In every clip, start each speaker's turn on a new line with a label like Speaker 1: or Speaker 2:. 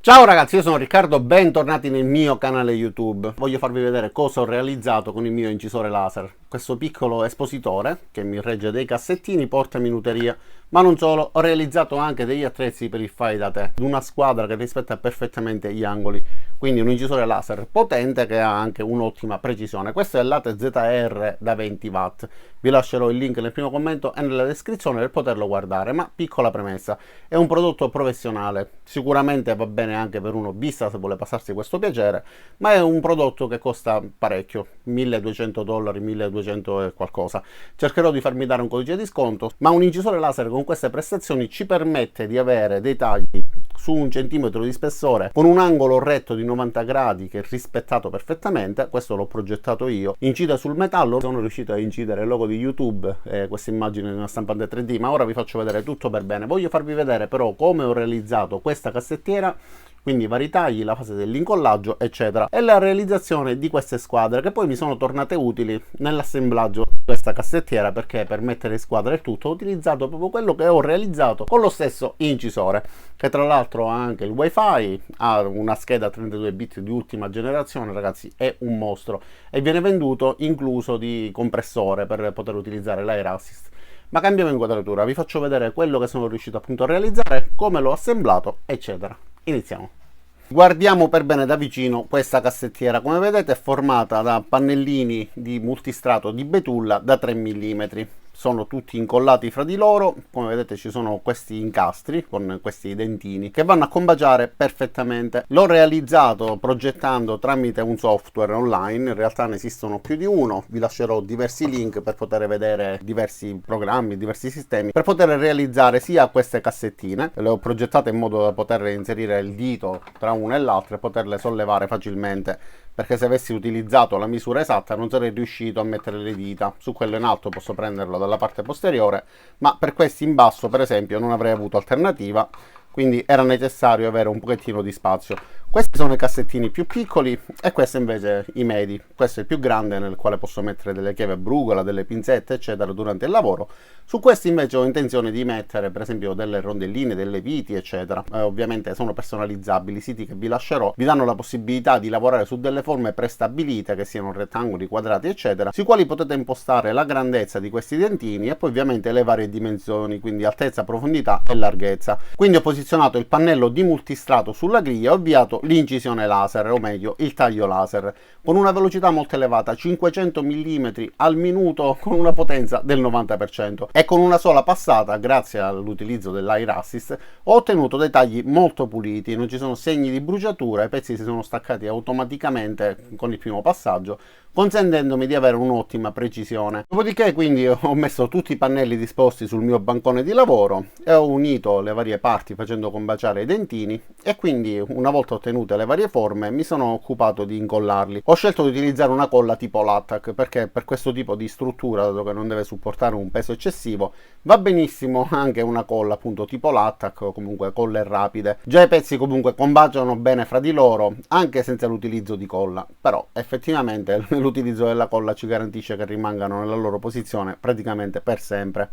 Speaker 1: Ciao ragazzi, io sono Riccardo, bentornati nel mio canale YouTube. Voglio farvi vedere cosa ho realizzato con il mio incisore laser. Questo piccolo espositore che mi regge dei cassettini, porta minuteria, ma non solo, ho realizzato anche degli attrezzi per il fai da te, di una squadra che rispetta perfettamente gli angoli. Quindi un incisore laser potente che ha anche un'ottima precisione. Questo è il Late ZR da 20 watt. Vi lascerò il link nel primo commento e nella descrizione per poterlo guardare, ma piccola premessa, è un prodotto professionale, sicuramente va bene anche per un hobbyista se vuole passarsi questo piacere, ma è un prodotto che costa parecchio, $1200, 1200 e qualcosa. Cercherò di farmi dare un codice di sconto, ma un incisore laser con queste prestazioni ci permette di avere dei tagli su 1 centimetro di spessore con un angolo retto di 90 gradi che è rispettato perfettamente. Questo l'ho progettato io, incide sul metallo. Sono riuscito a incidere il logo di YouTube, questa immagine di una stampante 3D, ma ora vi faccio vedere tutto per bene. Voglio farvi vedere però come ho realizzato questa cassettiera, quindi i vari tagli, la fase dell'incollaggio eccetera, e la realizzazione di queste squadre che poi mi sono tornate utili nell'assemblaggio di questa cassettiera, perché per mettere in squadra il tutto ho utilizzato proprio quello che ho realizzato con lo stesso incisore, che tra l'altro ha anche il wifi, ha una scheda 32 bit di ultima generazione, ragazzi, è un mostro, e viene venduto incluso di compressore per poter utilizzare l'Air Assist. Ma cambiamo inquadratura, vi faccio vedere quello che sono riuscito appunto a realizzare, come l'ho assemblato eccetera. Iniziamo. Guardiamo per bene da vicino questa cassettiera. Come vedete è formata da pannellini di multistrato di betulla da 3 mm. Sono tutti incollati fra di loro. Come vedete ci sono questi incastri con questi dentini che vanno a combaciare perfettamente. L'ho realizzato progettando tramite un software online, in realtà ne esistono più di uno. Vi lascerò diversi link per poter vedere diversi programmi, diversi sistemi, per poter realizzare sia queste cassettine. Le ho progettate in modo da poter inserire il dito tra una e l'altra e poterle sollevare facilmente, perché se avessi utilizzato la misura esatta non sarei riuscito a mettere le dita. Su quello in alto posso prenderlo dalla parte posteriore, ma per questi in basso per esempio non avrei avuto alternativa, quindi era necessario avere un pochettino di spazio. Questi sono i cassettini più piccoli e questi invece i medi. Questo è il più grande, nel quale posso mettere delle chiavi a brugola, delle pinzette eccetera durante il lavoro. Su questi invece ho intenzione di mettere per esempio delle rondelline, delle viti eccetera. Ovviamente sono personalizzabili. I siti che vi lascerò vi danno la possibilità di lavorare su delle forme prestabilite, che siano rettangoli, quadrati eccetera, sui quali potete impostare la grandezza di questi dentini e poi ovviamente le varie dimensioni, quindi altezza, profondità e larghezza. Quindi ho posizionato il pannello di multistrato sulla griglia e ho avviato l'incisione laser, o meglio il taglio laser, con una velocità molto elevata, 500 mm al minuto, con una potenza del 90%, e con una sola passata, grazie all'utilizzo dell'Air Assist, ho ottenuto dei tagli molto puliti, non ci sono segni di bruciatura, i pezzi si sono staccati automaticamente con il primo passaggio, consentendomi di avere un'ottima precisione. Dopodiché quindi ho messo tutti i pannelli disposti sul mio bancone di lavoro e ho unito le varie parti facendo combaciare i dentini, e quindi una volta ottenute le varie forme mi sono occupato di incollarli. Ho scelto di utilizzare una colla tipo Lattac perché per questo tipo di struttura, dato che non deve supportare un peso eccessivo, va benissimo anche una colla appunto tipo Lattac o comunque colle rapide. Già i pezzi comunque combaciano bene fra di loro anche senza l'utilizzo di colla, però effettivamente l'utilizzo della colla ci garantisce che rimangano nella loro posizione praticamente per sempre.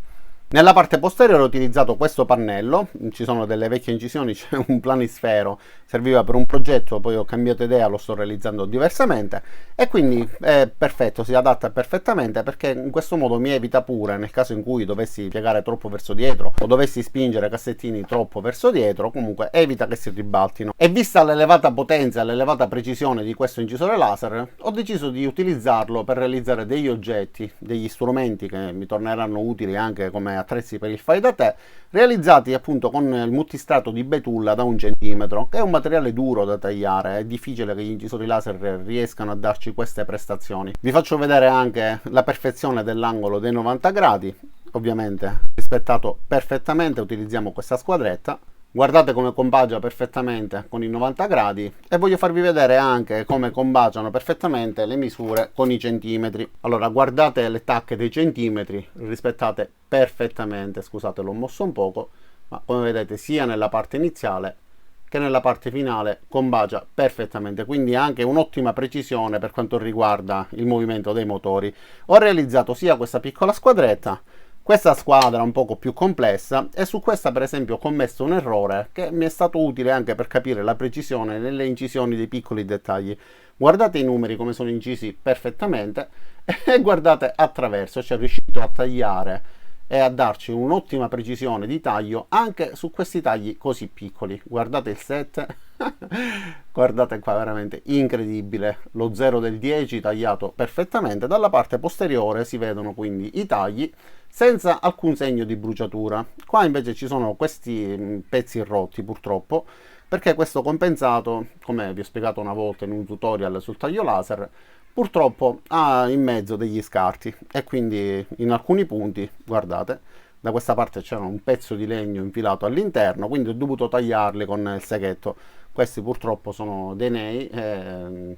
Speaker 1: Nella parte posteriore ho utilizzato questo pannello, ci sono delle vecchie incisioni, c'è un planisfero, serviva per un progetto, poi ho cambiato idea, lo sto realizzando diversamente e quindi è perfetto, si adatta perfettamente, perché in questo modo mi evita pure, nel caso in cui dovessi piegare troppo verso dietro o dovessi spingere cassettini troppo verso dietro, comunque evita che si ribaltino. E vista l'elevata potenza e l'elevata precisione di questo incisore laser, ho deciso di utilizzarlo per realizzare degli oggetti, degli strumenti che mi torneranno utili anche come attrezzi per il fai da te, realizzati appunto con il multistrato di betulla da 1 centimetro, che è un materiale duro da tagliare, è difficile che gli incisori laser riescano a darci queste prestazioni. Vi faccio vedere anche la perfezione dell'angolo dei 90 gradi, ovviamente rispettato perfettamente. Utilizziamo questa squadretta. Guardate come combacia perfettamente con i 90 gradi, e voglio farvi vedere anche come combaciano perfettamente le misure con i centimetri. Allora guardate le tacche dei centimetri, rispettate perfettamente. Scusate, l'ho mosso un poco, ma come vedete sia nella parte iniziale che nella parte finale combacia perfettamente, quindi anche un'ottima precisione per quanto riguarda il movimento dei motori. Ho realizzato sia questa piccola squadretta questa squadra un poco più complessa, e su questa per esempio ho commesso un errore che mi è stato utile anche per capire la precisione nelle incisioni dei piccoli dettagli. Guardate i numeri come sono incisi perfettamente e guardate attraverso, cioè riuscito a tagliare e a darci un'ottima precisione di taglio anche su questi tagli così piccoli. Guardate il 7, guardate qua, veramente incredibile, lo 0 del 10 tagliato perfettamente. Dalla parte posteriore si vedono quindi i tagli senza alcun segno di bruciatura. Qua invece ci sono questi pezzi rotti purtroppo, perché questo compensato, come vi ho spiegato una volta in un tutorial sul taglio laser, purtroppo ha in mezzo degli scarti, e quindi in alcuni punti, guardate, da questa parte c'era un pezzo di legno infilato all'interno, quindi ho dovuto tagliarli con il seghetto. Questi purtroppo sono dei nei,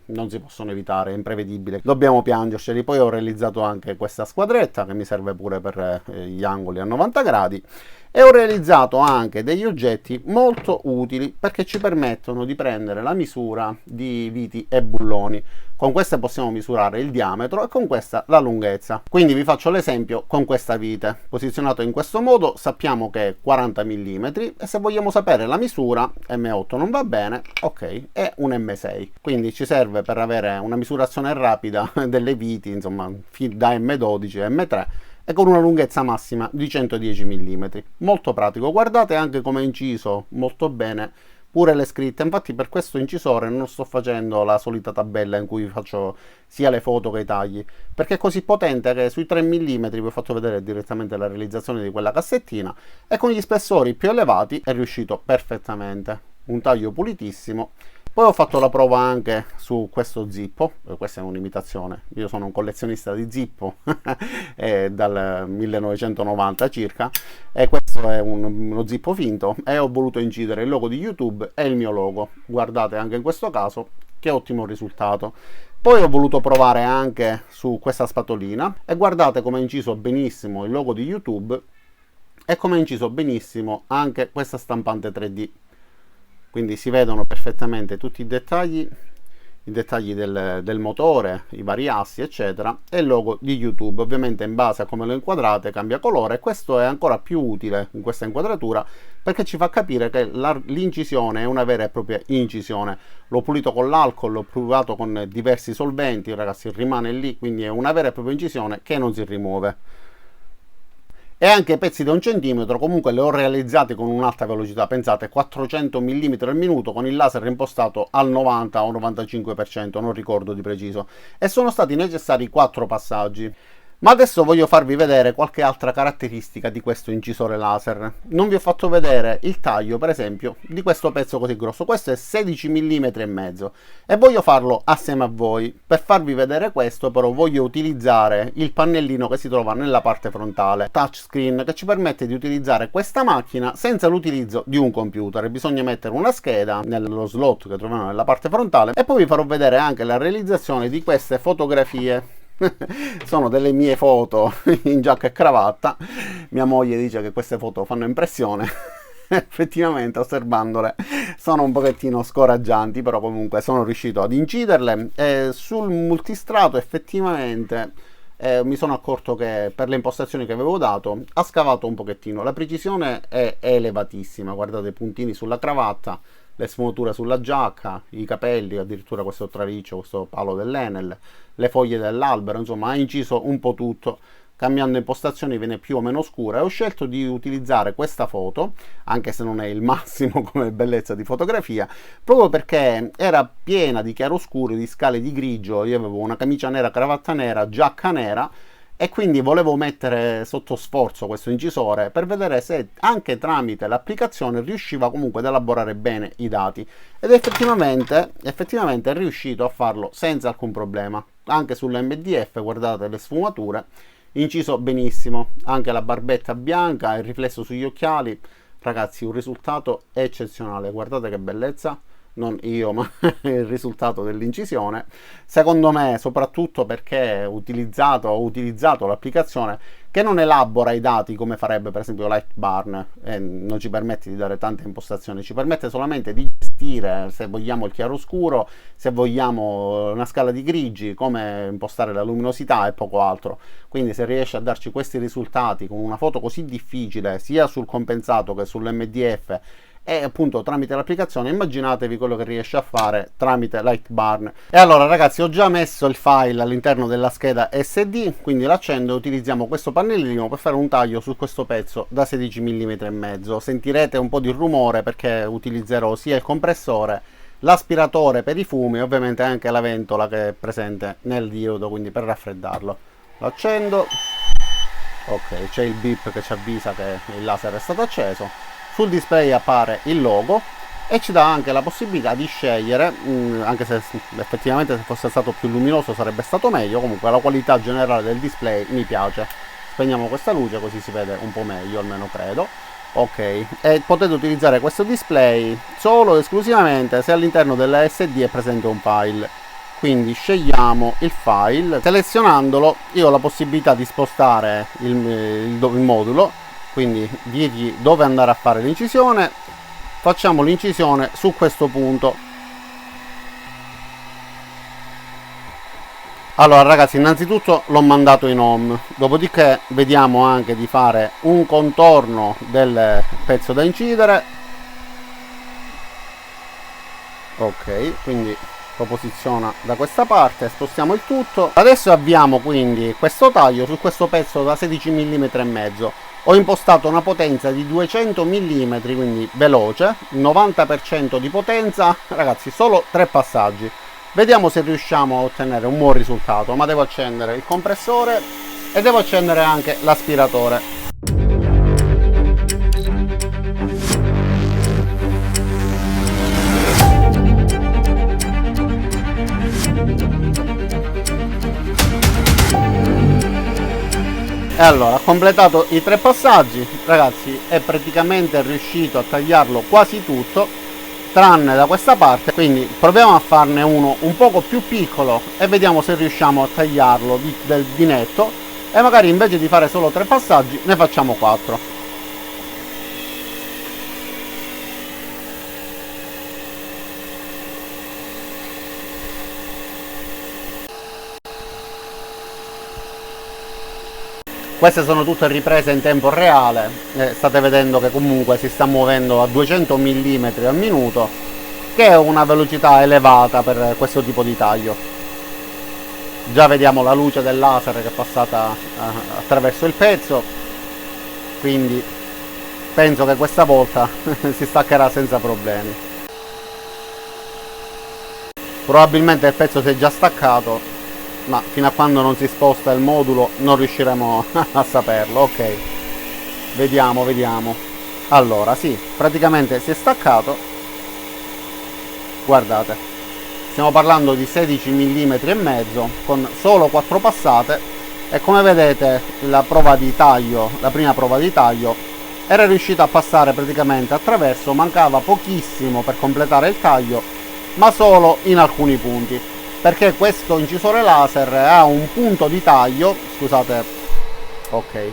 Speaker 1: non si possono evitare, è imprevedibile, dobbiamo piangerceli. Poi ho realizzato anche questa squadretta che mi serve pure per gli angoli a 90 gradi, e ho realizzato anche degli oggetti molto utili perché ci permettono di prendere la misura di viti e bulloni. Con queste possiamo misurare il diametro e con questa la lunghezza. Quindi vi faccio l'esempio con questa vite. Posizionato in questo modo sappiamo che è 40 mm, e se vogliamo sapere la misura, M8 non va bene, ok, è un M6. Quindi ci serve per avere una misurazione rapida delle viti, insomma, da M12 a M3, e con una lunghezza massima di 110 mm. Molto pratico. Guardate anche come è inciso molto bene pure le scritte. Infatti per questo incisore non sto facendo la solita tabella in cui faccio sia le foto che i tagli, perché è così potente che sui 3 mm vi ho fatto vedere direttamente la realizzazione di quella cassettina, e con gli spessori più elevati è riuscito perfettamente. Un taglio pulitissimo. Poi ho fatto la prova anche su questo zippo, questa è un'imitazione, io sono un collezionista di zippo dal 1990 circa, e questo è uno zippo finto, e ho voluto incidere il logo di YouTube e il mio logo. Guardate anche in questo caso che ottimo risultato. Poi ho voluto provare anche su questa spatolina, e guardate come è inciso benissimo il logo di YouTube e come è inciso benissimo anche questa stampante 3D. Quindi si vedono perfettamente tutti i dettagli del motore, i vari assi eccetera, e il logo di YouTube. Ovviamente in base a come lo inquadrate cambia colore, e questo è ancora più utile in questa inquadratura perché ci fa capire che l'incisione è una vera e propria incisione. L'ho pulito con l'alcol, l'ho provato con diversi solventi, ragazzi, rimane lì, quindi è una vera e propria incisione che non si rimuove. E anche pezzi da 1 centimetro comunque li ho realizzati con un'alta velocità, pensate 400 mm al minuto, con il laser impostato al 90 o 95%, non ricordo di preciso, e sono stati necessari 4 passaggi. Ma adesso voglio farvi vedere qualche altra caratteristica di questo incisore laser. Non vi ho fatto vedere il taglio, per esempio, di questo pezzo così grosso. Questo è 16 mm e mezzo, e voglio farlo assieme a voi. Per farvi vedere questo però voglio utilizzare il pannellino che si trova nella parte frontale, touchscreen, che ci permette di utilizzare questa macchina senza l'utilizzo di un computer. Bisogna mettere una scheda nello slot che troviamo nella parte frontale, e poi vi farò vedere anche la realizzazione di queste fotografie. Sono delle mie foto in giacca e cravatta. Mia moglie dice che queste foto fanno impressione. Effettivamente, osservandole, sono un pochettino scoraggianti, però comunque sono riuscito ad inciderle, e sul multistrato effettivamente mi sono accorto che per le impostazioni che avevo dato ha scavato un pochettino. La precisione è elevatissima, guardate i puntini sulla cravatta, le sfumature sulla giacca, i capelli, addirittura questo traliccio, questo palo dell'Enel, le foglie dell'albero, insomma ha inciso un po' tutto. Cambiando impostazioni viene più o meno scura, e ho scelto di utilizzare questa foto, anche se non è il massimo come bellezza di fotografia, proprio perché era piena di chiaroscuri, di scale di grigio. Io avevo una camicia nera, cravatta nera, giacca nera, e quindi volevo mettere sotto sforzo questo incisore per vedere se anche tramite l'applicazione riusciva comunque ad elaborare bene i dati, ed effettivamente è riuscito a farlo senza alcun problema. Anche sull'MDF guardate le sfumature, inciso benissimo, anche la barbetta bianca, il riflesso sugli occhiali, ragazzi, un risultato eccezionale. Guardate che bellezza, non io ma il risultato dell'incisione, secondo me, soprattutto perché ho utilizzato l'applicazione che non elabora i dati come farebbe per esempio Lightburn, e non ci permette di dare tante impostazioni, ci permette solamente di invertire, se vogliamo il chiaroscuro, se vogliamo una scala di grigi, come impostare la luminosità e poco altro. Quindi se riesce a darci questi risultati con una foto così difficile, sia sul compensato che sull'MDF, e appunto tramite l'applicazione, immaginatevi quello che riesce a fare tramite Lightburn. E allora ragazzi, ho già messo il file all'interno della scheda SD, quindi l'accendo e utilizziamo questo pannellino per fare un taglio su questo pezzo da 16 mm e mezzo. Sentirete un po' di rumore perché utilizzerò sia il compressore, l'aspiratore per i fumi e ovviamente anche la ventola che è presente nel diodo, quindi per raffreddarlo. Lo accendo, ok, c'è il beep che ci avvisa che il laser è stato acceso. Sul display appare il logo e ci dà anche la possibilità di scegliere, anche se effettivamente se fosse stato più luminoso sarebbe stato meglio, comunque la qualità generale del display mi piace. Spegniamo questa luce così si vede un po' meglio, almeno credo. Ok, e potete utilizzare questo display solo ed esclusivamente se all'interno della SD è presente un file. Quindi scegliamo il file, selezionandolo io ho la possibilità di spostare il modulo, quindi dirgli dove andare a fare l'incisione. Facciamo l'incisione su questo punto. Allora ragazzi, innanzitutto l'ho mandato in home, dopodiché vediamo anche di fare un contorno del pezzo da incidere. Ok, quindi lo posiziona da questa parte, spostiamo il tutto. Adesso abbiamo quindi questo taglio su questo pezzo da 16 mm e mezzo. Ho impostato una potenza di 200 mm, quindi veloce, 90% di potenza, ragazzi, solo 3 passaggi. Vediamo se riusciamo a ottenere un buon risultato, ma devo accendere il compressore e devo accendere anche l'aspiratore. E allora, ha completato i 3 passaggi, ragazzi, è praticamente riuscito a tagliarlo quasi tutto, tranne da questa parte, quindi proviamo a farne uno un poco più piccolo e vediamo se riusciamo a tagliarlo di netto, e magari invece di fare solo 3 passaggi ne facciamo 4. Queste sono tutte riprese in tempo reale, state vedendo che comunque si sta muovendo a 200 mm al minuto, che è una velocità elevata per questo tipo di taglio. Già vediamo la luce del laser che è passata attraverso il pezzo, quindi penso che questa volta si staccherà senza problemi. Probabilmente il pezzo si è già staccato, ma fino a quando non si sposta il modulo non riusciremo a saperlo. Ok, vediamo. Allora sì, praticamente si è staccato, guardate, stiamo parlando di 16 mm e mezzo con solo 4 passate, e come vedete la prima prova di taglio era riuscita a passare praticamente attraverso, mancava pochissimo per completare il taglio, ma solo in alcuni punti, perché questo incisore laser ha un punto di taglio, scusate, ok,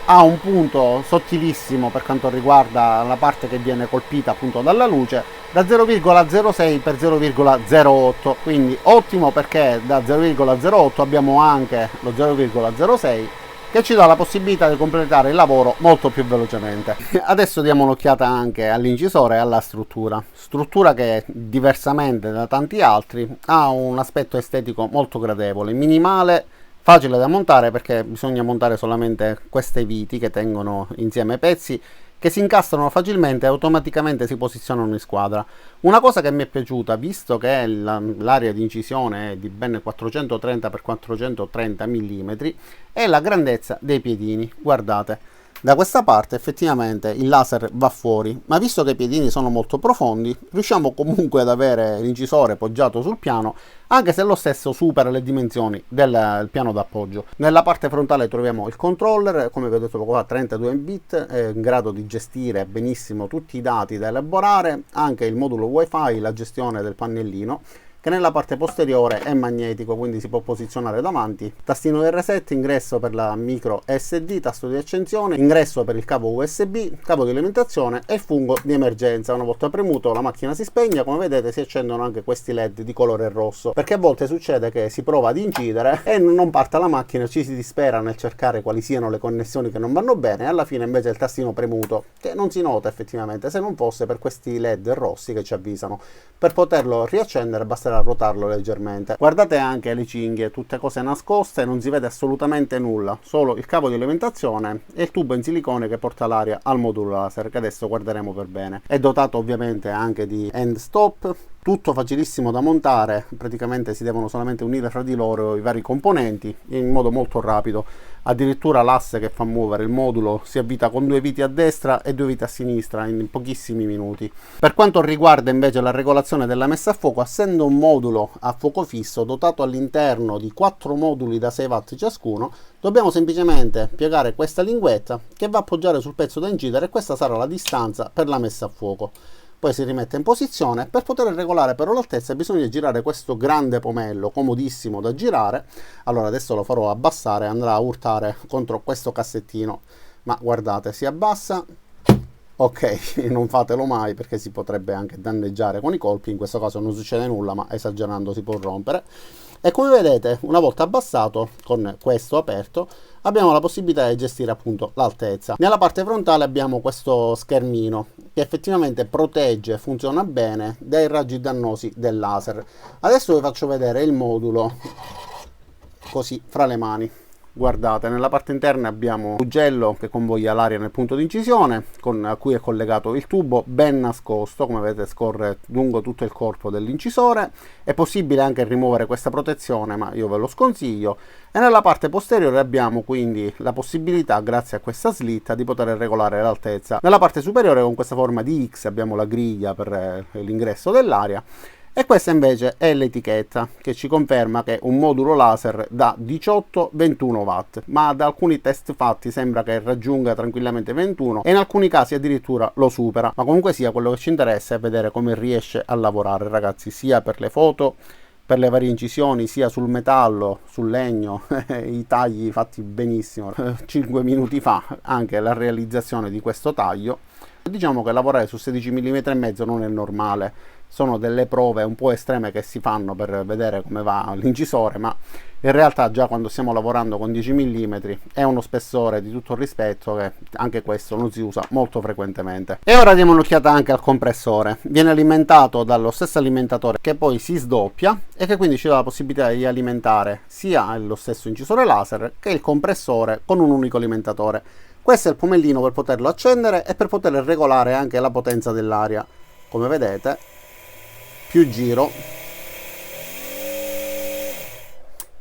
Speaker 1: ha un punto sottilissimo per quanto riguarda la parte che viene colpita appunto dalla luce, da 0,06 per 0,08, quindi ottimo, perché da 0,08 abbiamo anche lo 0,06 che ci dà la possibilità di completare il lavoro molto più velocemente. Adesso diamo un'occhiata anche all'incisore e alla struttura che diversamente da tanti altri ha un aspetto estetico molto gradevole, minimale, facile da montare perché bisogna montare solamente queste viti che tengono insieme i pezzi, che si incastrano facilmente e automaticamente si posizionano in squadra. Una cosa che mi è piaciuta, visto che l'area di incisione è di ben 430 x 430 mm, è la grandezza dei piedini. Guardate, da questa parte effettivamente il laser va fuori, ma visto che i piedini sono molto profondi, riusciamo comunque ad avere l'incisore poggiato sul piano, anche se lo stesso supera le dimensioni del piano d'appoggio. Nella parte frontale troviamo il controller, come vi ho detto poco fa, 32 bit, è in grado di gestire benissimo tutti i dati da elaborare, anche il modulo wifi, la gestione del pannellino, che nella parte posteriore è magnetico, quindi si può posizionare davanti. Tastino di reset, ingresso per la micro SD, tasto di accensione, ingresso per il cavo USB, cavo di alimentazione e il fungo di emergenza. Una volta premuto la macchina si spegne, come vedete si accendono anche questi LED di colore rosso, perché a volte succede che si prova ad incidere e non parte la macchina, ci si dispera nel cercare quali siano le connessioni che non vanno bene, e alla fine invece il tastino premuto, che non si nota effettivamente se non fosse per questi LED rossi che ci avvisano. Per poterlo riaccendere basterà ruotarlo leggermente. Guardate anche le cinghie, tutte cose nascoste, non si vede assolutamente nulla, solo il cavo di alimentazione e il tubo in silicone che porta l'aria al modulo laser, che adesso guarderemo per bene. È dotato ovviamente anche di end stop, tutto facilissimo da montare, praticamente si devono solamente unire fra di loro i vari componenti in modo molto rapido. Addirittura l'asse che fa muovere il modulo si avvita con 2 viti a destra e 2 viti a sinistra in pochissimi minuti. Per quanto riguarda invece la regolazione della messa a fuoco, essendo un modulo a fuoco fisso dotato all'interno di 4 moduli da 6 watt ciascuno, dobbiamo semplicemente piegare questa linguetta che va a appoggiare sul pezzo da incidere, e questa sarà la distanza per la messa a fuoco. Poi si rimette in posizione. Per poter regolare però l'altezza bisogna girare questo grande pomello, comodissimo da girare. Allora adesso lo farò abbassare, andrà a urtare contro questo cassettino, ma guardate, si abbassa. Ok, non fatelo mai perché si potrebbe anche danneggiare con i colpi, in questo caso non succede nulla, ma esagerando si può rompere. E come vedete, una volta abbassato, con questo aperto, abbiamo la possibilità di gestire appunto l'altezza. Nella parte frontale abbiamo questo schermino che effettivamente protegge, funziona bene dai raggi dannosi del laser. Adesso vi faccio vedere il modulo così fra le mani. Guardate, nella parte interna abbiamo un ugello che convoglia l'aria nel punto di incisione, a cui è collegato il tubo ben nascosto, come vedete scorre lungo tutto il corpo dell'incisore. È possibile anche rimuovere questa protezione, ma io ve lo sconsiglio. E nella parte posteriore abbiamo quindi la possibilità, grazie a questa slitta, di poter regolare l'altezza. Nella parte superiore, con questa forma di X, abbiamo la griglia per l'ingresso dell'aria. E questa invece è l'etichetta che ci conferma che è un modulo laser da 18-21 watt, ma da alcuni test fatti sembra che raggiunga tranquillamente 21 e in alcuni casi addirittura lo supera. Ma comunque sia, quello che ci interessa è vedere come riesce a lavorare, ragazzi, sia per le foto, per le varie incisioni, sia sul metallo, sul legno, i tagli fatti benissimo. 5 minuti fa anche la realizzazione di questo taglio. Diciamo che lavorare su 16 mm e mezzo non è normale, sono delle prove un po' estreme che si fanno per vedere come va l'incisore, ma in realtà già quando stiamo lavorando con 10 mm è uno spessore di tutto rispetto, che anche questo non si usa molto frequentemente. E ora diamo un'occhiata anche al compressore. Viene alimentato dallo stesso alimentatore che poi si sdoppia e che quindi ci dà la possibilità di alimentare sia lo stesso incisore laser che il compressore con un unico alimentatore. Questo è il pomellino per poterlo accendere e per poter regolare anche la potenza dell'aria. Come vedete, più giro,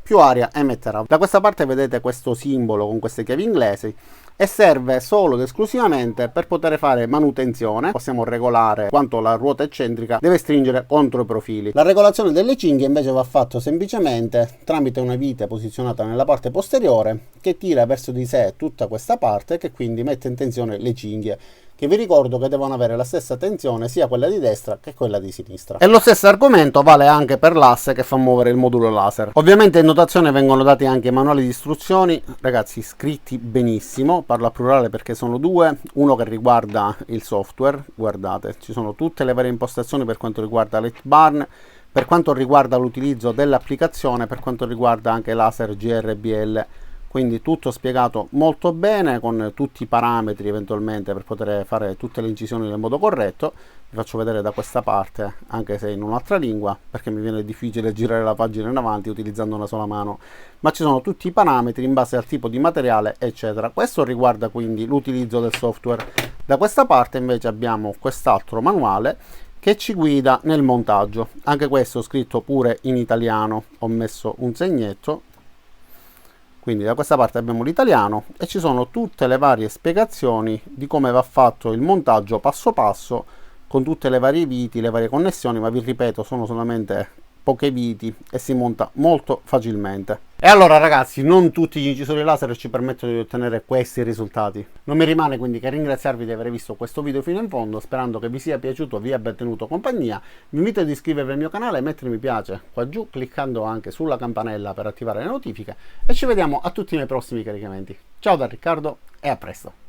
Speaker 1: più aria emetterà. Da questa parte vedete questo simbolo con queste chiavi inglesi e serve solo ed esclusivamente per poter fare manutenzione. Possiamo regolare quanto la ruota eccentrica deve stringere contro i profili. La regolazione delle cinghie invece va fatto semplicemente tramite una vite posizionata nella parte posteriore che tira verso di sé tutta questa parte, che quindi mette in tensione le cinghie, che vi ricordo che devono avere la stessa tensione sia quella di destra che quella di sinistra. E lo stesso argomento vale anche per l'asse che fa muovere il modulo laser. Ovviamente in dotazione vengono dati anche manuali di istruzioni, ragazzi, scritti benissimo. Parlo a plurale perché sono due, uno che riguarda il software, guardate, ci sono tutte le varie impostazioni per quanto riguarda l'Het Barn, per quanto riguarda l'utilizzo dell'applicazione, per quanto riguarda anche laser GRBL. Quindi tutto spiegato molto bene, con tutti i parametri eventualmente per poter fare tutte le incisioni nel modo corretto. Vi faccio vedere da questa parte, anche se in un'altra lingua, perché mi viene difficile girare la pagina in avanti utilizzando una sola mano. Ma ci sono tutti i parametri in base al tipo di materiale, eccetera. Questo riguarda quindi l'utilizzo del software. Da questa parte invece abbiamo quest'altro manuale che ci guida nel montaggio. Anche questo scritto pure in italiano, ho messo un segnetto. Quindi da questa parte abbiamo l'italiano e ci sono tutte le varie spiegazioni di come va fatto il montaggio passo passo, con tutte le varie viti, le varie connessioni, ma vi ripeto, sono solamente poche viti e si monta molto facilmente. E allora ragazzi, non tutti gli incisori laser ci permettono di ottenere questi risultati. Non mi rimane quindi che ringraziarvi di aver visto questo video fino in fondo, sperando che vi sia piaciuto, vi abbia tenuto compagnia. Vi invito ad iscrivervi al mio canale e mettere mi piace qua giù, cliccando anche sulla campanella per attivare le notifiche, e ci vediamo a tutti i miei prossimi caricamenti. Ciao da Riccardo e a presto!